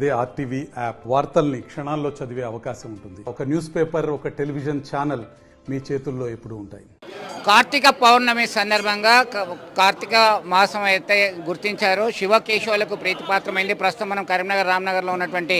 అదే RTV app వార్తల్ని క్షణాల్లో చదివే అవకాశం ఉంటుంది. ఒక న్యూస్ పేపర్, ఒక టెలివిజన్ ఛానల్ మీ చేతుల్లో ఎప్పుడూ ఉంటాయి. కార్తీక పౌర్ణమి సందర్భంగా కార్తీక మాసం అయితే గుర్తించారు. శివకేశవులకు ప్రీతిపాత్రమైంది. ప్రస్తుతం మనం కరీంనగర్ రామ్నగర్లో ఉన్నటువంటి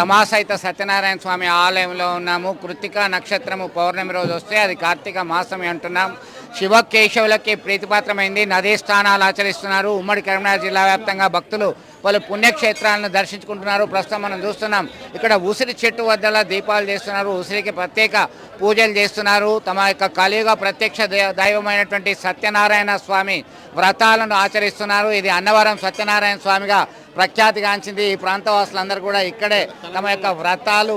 రమాసహిత సత్యనారాయణ స్వామి ఆలయంలో ఉన్నాము. కృత్తిక నక్షత్రము పౌర్ణమి రోజు వస్తే అది కార్తీక మాసమే అంటున్నాం. శివకేశవులకి ప్రీతిపాత్రమైంది. నదీ స్నానాలు ఆచరిస్తున్నారు. ఉమ్మడి కరీంనగర్ జిల్లా వ్యాప్తంగా భక్తులు పలు పుణ్యక్షేత్రాలను దర్శించుకుంటున్నారు. ప్రస్తుతం మనం చూస్తున్నాం ఇక్కడ ఉసిరి చెట్టు వద్ద దీపాలు చేస్తున్నారు. ఉసిరికి ప్రత్యేక పూజలు చేస్తున్నారు. తమ యొక్క కలియుగ ప్రత్యక్ష దైవమైనటువంటి సత్యనారాయణ స్వామి వ్రతాలను ఆచరిస్తున్నారు. ఇది అన్నవరం సత్యనారాయణ స్వామిగా ప్రఖ్యాతిగాంచింది. ఈ ప్రాంతవాసులందరూ కూడా ఇక్కడే తమ యొక్క వ్రతాలు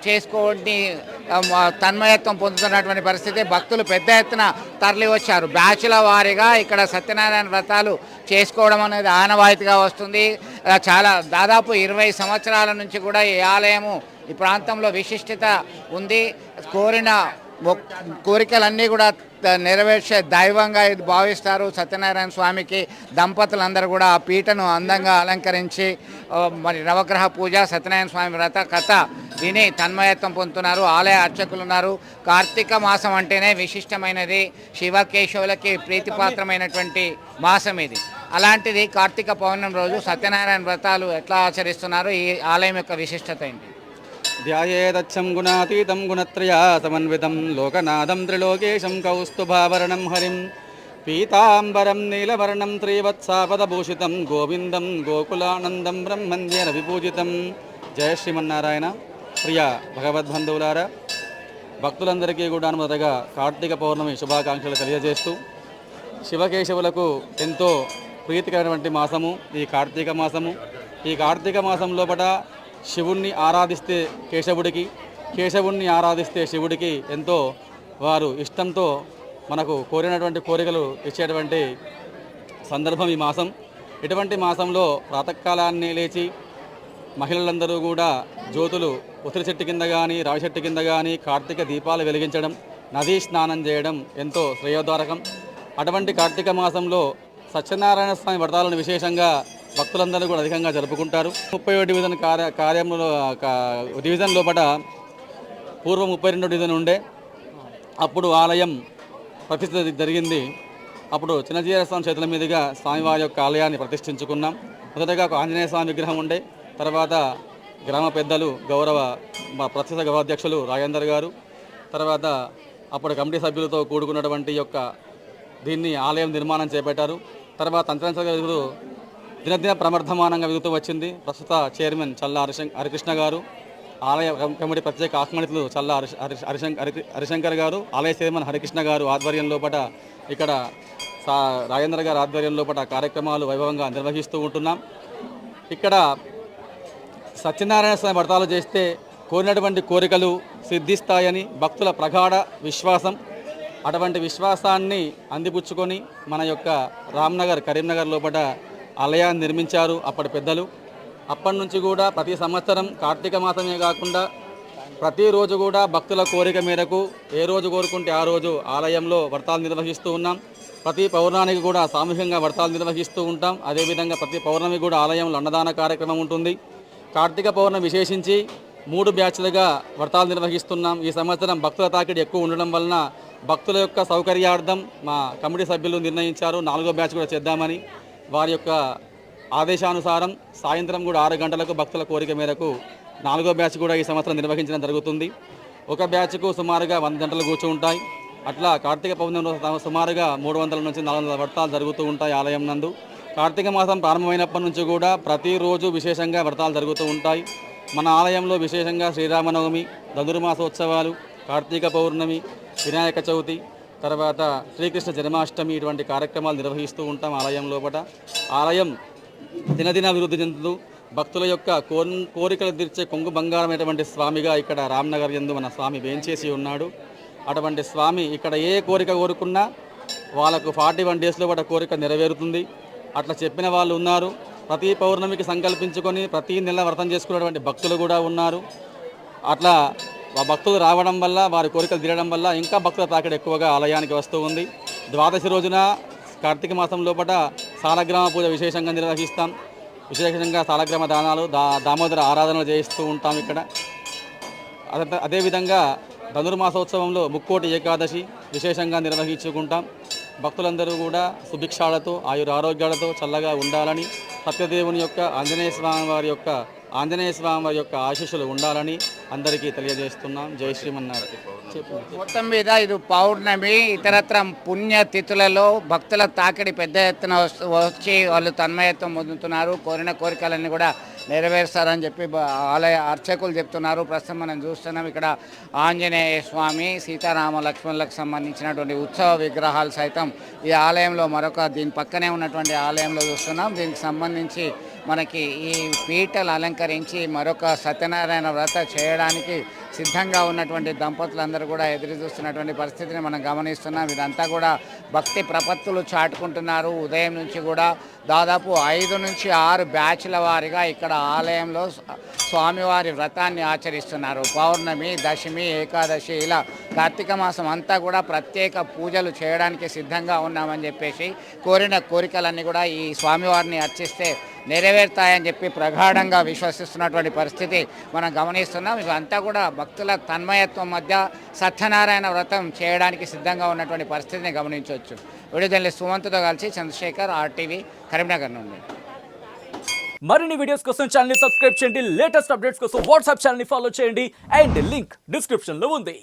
చేసుకోని తన్మయత్వం పొందుతున్నటువంటి పరిస్థితి. భక్తులు పెద్ద ఎత్తున తరలి వచ్చారు. బ్యాచ్ల వారీగా ఇక్కడ సత్యనారాయణ వ్రతాలు చేసుకోవడం అనేది ఆనవాయితీగా వస్తుంది. చాలా దాదాపు 20 సంవత్సరాల నుంచి కూడా ఈ ఆలయము ఈ ప్రాంతంలో విశిష్టత ఉంది. కోరికలన్నీ కూడా నెరవేర్చే దైవంగా ఇది భావిస్తారు. సత్యనారాయణ స్వామికి దంపతులందరూ కూడా ఆ పీటను అందంగా అలంకరించి మరి నవగ్రహ పూజ, సత్యనారాయణ స్వామి వ్రత కథ విని తన్మయత్వం పొందుతున్నారు. ఆలయ అర్చకులు ఉన్నారు. కార్తీక మాసం అంటేనే విశిష్టమైనది. శివకేశవులకి ప్రీతిపాత్రమైనటువంటి మాసం ఇది. అలాంటిది కార్తీక పౌర్ణమి రోజు సత్యనారాయణ వ్రతాలు ఎట్లా ఆచరిస్తున్నారు, ఈ ఆలయం యొక్క విశిష్టత ఏంటి? ధ్యాయేదచ్చం గుణాతీతం గుణత్రయా సమన్వితం లోకనాథం త్రిలోకేశం కౌస్తుభావరణం హరిం పీతాంబరం నీలవర్ణం త్రివత్సాపదభూషితం గోవిందం గోకులానందం బ్రహ్మణ్యేన విపూజితం. జయ శ్రీమన్నారాయణ. ప్రియ భగవద్బంధువులారా, భక్తులందరికీ కూడా మొదటగా కార్తీక పౌర్ణమి శుభాకాంక్షలు తెలియజేస్తూ, శివకేశవులకు ఎంతో ప్రీతికరమైనటువంటి మాసము ఈ కార్తీక మాసము. ఈ కార్తీక మాసం లోపల శివుణ్ణి ఆరాధిస్తే కేశవుడికి, కేశవుణ్ణి ఆరాధిస్తే శివుడికి ఎంతో వారు ఇష్టంతో మనకు కోరినటువంటి కోరికలు ఇచ్చేటువంటి సందర్భం ఈ మాసం. ఇటువంటి మాసంలో ప్రాతకాలాన్ని లేచి మహిళలందరూ కూడా జ్యోతులు ఉసిరి చెట్టు కింద కానీ రావి చెట్టు కింద కానీ కార్తీక దీపాలు వెలిగించడం, నదీ స్నానం చేయడం ఎంతో శ్రేయోదారకం. అటువంటి కార్తీక మాసంలో సత్యనారాయణ స్వామి వ్రతాలను విశేషంగా భక్తులందరూ కూడా అధికంగా జరుపుకుంటారు. 30వ డివిజన్ కార్యంలో డివిజన్ లోపల పూర్వం 32వ డివిజన్ ఉండే. అప్పుడు ఆలయం ప్రతిష్ఠ జరిగింది. అప్పుడు చిన్నజీర స్వామి చేతుల మీదుగా స్వామివారి యొక్క ఆలయాన్ని ప్రతిష్ఠించుకున్నాం. మొదటగా ఒక ఆంజనేయ స్వామి విగ్రహం ఉండే. తర్వాత గ్రామ పెద్దలు గౌరవ ప్రస్తుత గౌరవాధ్యక్షులు రాజేందర్ గారు, తర్వాత అప్పుడు కమిటీ సభ్యులతో కూడుకున్నటువంటి యొక్క దీన్ని ఆలయం నిర్మాణం చేపట్టారు. తర్వాత అంతరంగా దినదిన ప్రమర్ధమానంగా వెలుగుతూ వచ్చింది. ప్రస్తుత చైర్మన్ చల్లా హరికృష్ణ గారు, ఆలయ కమిటీ ప్రత్యేక ఆహ్వానితులు చల్లా హరిశంకర్ గారు, ఆలయ చైర్మన్ హరికృష్ణ గారు ఆధ్వర్యం లోపల ఇక్కడ రాజేంద్ర గారి ఆధ్వర్యం లోపల కార్యక్రమాలు వైభవంగా నిర్వహిస్తూ ఉంటున్నాం. ఇక్కడ సత్యనారాయణ స్వామి వ్రతాలు చేస్తే కోరినటువంటి కోరికలు సిద్ధిస్తాయని భక్తుల ప్రగాఢ విశ్వాసం. అటువంటి విశ్వాసాన్ని అందిపుచ్చుకొని మన యొక్క రామ్నగర్ కరీంనగర్ లోపల ఆలయాన్ని నిర్మించారు అప్పటి పెద్దలు. అప్పటి నుంచి కూడా ప్రతి సంవత్సరం కార్తీక మాసమే కాకుండా ప్రతిరోజు కూడా భక్తుల కోరిక మేరకు ఏ రోజు కోరుకుంటే ఆ రోజు ఆలయంలో వ్రతాలు నిర్వహిస్తూ ఉన్నాం. ప్రతి పౌర్ణానికి కూడా సామూహికంగా వ్రతాలు నిర్వహిస్తూ ఉంటాం. అదేవిధంగా ప్రతి పౌర్ణమి కూడా ఆలయంలో అన్నదాన కార్యక్రమం ఉంటుంది. కార్తీక పౌర్ణమి విశేషించి 3 బ్యాచ్లుగా వ్రతాలు నిర్వహిస్తున్నాం. ఈ సంవత్సరం భక్తుల తాకిడి ఎక్కువ ఉండడం వలన భక్తుల యొక్క సౌకర్యార్థం మా కమిటీ సభ్యులు నిర్ణయించారు 4వ బ్యాచ్ కూడా చేద్దామని. వారి యొక్క ఆదేశానుసారం సాయంత్రం కూడా 6 గంటలకు భక్తుల కోరిక మేరకు 4వ బ్యాచ్ కూడా ఈ సంవత్సరం నిర్వహించడం జరుగుతుంది. ఒక బ్యాచ్కు సుమారుగా 100 గంటలు కూర్చుంటాయి. అట్లా కార్తీక పౌర్ణమి సుమారుగా 300 నుంచి 400 వ్రతాలు జరుగుతూ ఉంటాయి ఆలయం నందు. కార్తీక మాసం ప్రారంభమైనప్పటి నుంచి కూడా ప్రతిరోజు విశేషంగా వ్రతాలు జరుగుతూ ఉంటాయి. మన ఆలయంలో విశేషంగా శ్రీరామనవమి, ధనుర్మాసోత్సవాలు, కార్తీక పౌర్ణమి, వినాయక చవితి, తర్వాత శ్రీకృష్ణ జన్మాష్టమి ఇటువంటి కార్యక్రమాలు నిర్వహిస్తూ ఉంటాం ఆలయం లోపల. ఆలయం దినదిన అభివృద్ధి చెందుతూ భక్తుల యొక్క కోరికలు తీర్చే కొంగు బంగారమైనటువంటి స్వామిగా ఇక్కడ రామ్నగర్ యందు మన స్వామి వేంచేసి ఉన్నాడు. అటువంటి స్వామి ఇక్కడ ఏ కోరిక కోరుకున్నా వాళ్ళకు 41 డేస్లో కూడా కోరిక నెరవేరుతుంది. అట్లా చెప్పిన వాళ్ళు ఉన్నారు. ప్రతి పౌర్ణమికి సంకల్పించుకొని ప్రతి నెల వ్రతం చేసుకునేటువంటి భక్తులు కూడా ఉన్నారు. అట్లా భక్తులు రావడం వల్ల వారి కోరికలు తీరడం వల్ల ఇంకా భక్తుల తాకిడి ఎక్కువగా ఆలయానికి వస్తూ ఉంది. ద్వాదశి రోజున కార్తీక మాసం లోపల సాలగ్రామ పూజ విశేషంగా నిర్వహిస్తాం. విశేషంగా సాలగ్రామ దానాలు దామోదర ఆరాధనలు చేయిస్తూ ఉంటాం ఇక్కడ. అదేవిధంగా ధనుర్మాసోత్సవంలో ముక్కోటి ఏకాదశి విశేషంగా నిర్వహించుకుంటాం. భక్తులందరూ కూడా సుభిక్షాలతో ఆయురారోగ్యాలతో చల్లగా ఉండాలని, సత్యదేవుని యొక్క ఆంజనేయ స్వామి వారి యొక్క ఆశీస్సులు ఉండాలని అందరికీ తెలియజేస్తున్నాం. జై శ్రీమన్నారాయణ. మొత్తం మీద ఇది పౌర్ణమి, ఇతరత్ర పుణ్యతిథులలో భక్తుల తాకిడి పెద్ద ఎత్తున వచ్చి వాళ్ళు తన్మయత్వం పొందుతున్నారు. కోరిన కోరికలన్నీ కూడా నెరవేరుస్తారని చెప్పి ఆలయ అర్చకులు చెప్తున్నారు. ప్రస్తుతం మనం చూస్తున్నాం ఇక్కడ ఆంజనేయ స్వామి, సీతారామ లక్ష్మణులకు సంబంధించినటువంటి ఉత్సవ విగ్రహాలు సైతం ఈ ఆలయంలో దీని పక్కనే ఉన్నటువంటి ఆలయంలో చూస్తున్నాం. దీనికి సంబంధించి మనకి ఈ పీటలు అలంకరించి మరొక సత్యనారాయణ వ్రత చేయడానికి సిద్ధంగా ఉన్నటువంటి దంపతులందరూ కూడా ఎదురు చూస్తున్నటువంటి పరిస్థితిని మనం గమనిస్తున్నాం. ఇదంతా కూడా భక్తి ప్రపత్తులు చాటుకుంటున్నారు. ఉదయం నుంచి కూడా దాదాపు 5 నుంచి 6 బ్యాచ్ల వారిగా ఇక్కడ ఆలయంలో స్వామివారి వ్రతాన్ని ఆచరిస్తున్నారు. పౌర్ణమి, దశమి, ఏకాదశి ఇలా కార్తీక మాసం అంతా కూడా ప్రత్యేక పూజలు చేయడానికి సిద్ధంగా ఉన్నామని చెప్పేసి కోరిన కోరికలన్నీ కూడా ఈ స్వామివారిని అర్చిస్తే నెరవేరుతాయని చెప్పి ప్రగాఢంగా విశ్వసిస్తున్నటువంటి పరిస్థితి మనం గమనిస్తున్నాం. ఇవంతా కూడా భక్తుల తన్మయత్వం మధ్య సత్యనారాయణ వ్రతం చేయడానికి సిద్ధంగా ఉన్నటువంటి పరిస్థితిని గమనించవచ్చు. విడుదల సుమంత్తో కలిసి చంద్రశేఖర్, RTV, కరీంనగర్ నుండి. మరిన్ని వీడియోస్ కోసం ఛానల్ ని సబ్స్క్రైబ్ చేయండి. లేటెస్ట్ అప్డేట్స్ కోసం వాట్సాప్ ఛానల్ ని ఫాలో చేయండి. అండ్ లింక్ డిస్క్రిప్షన్ లో ఉంది.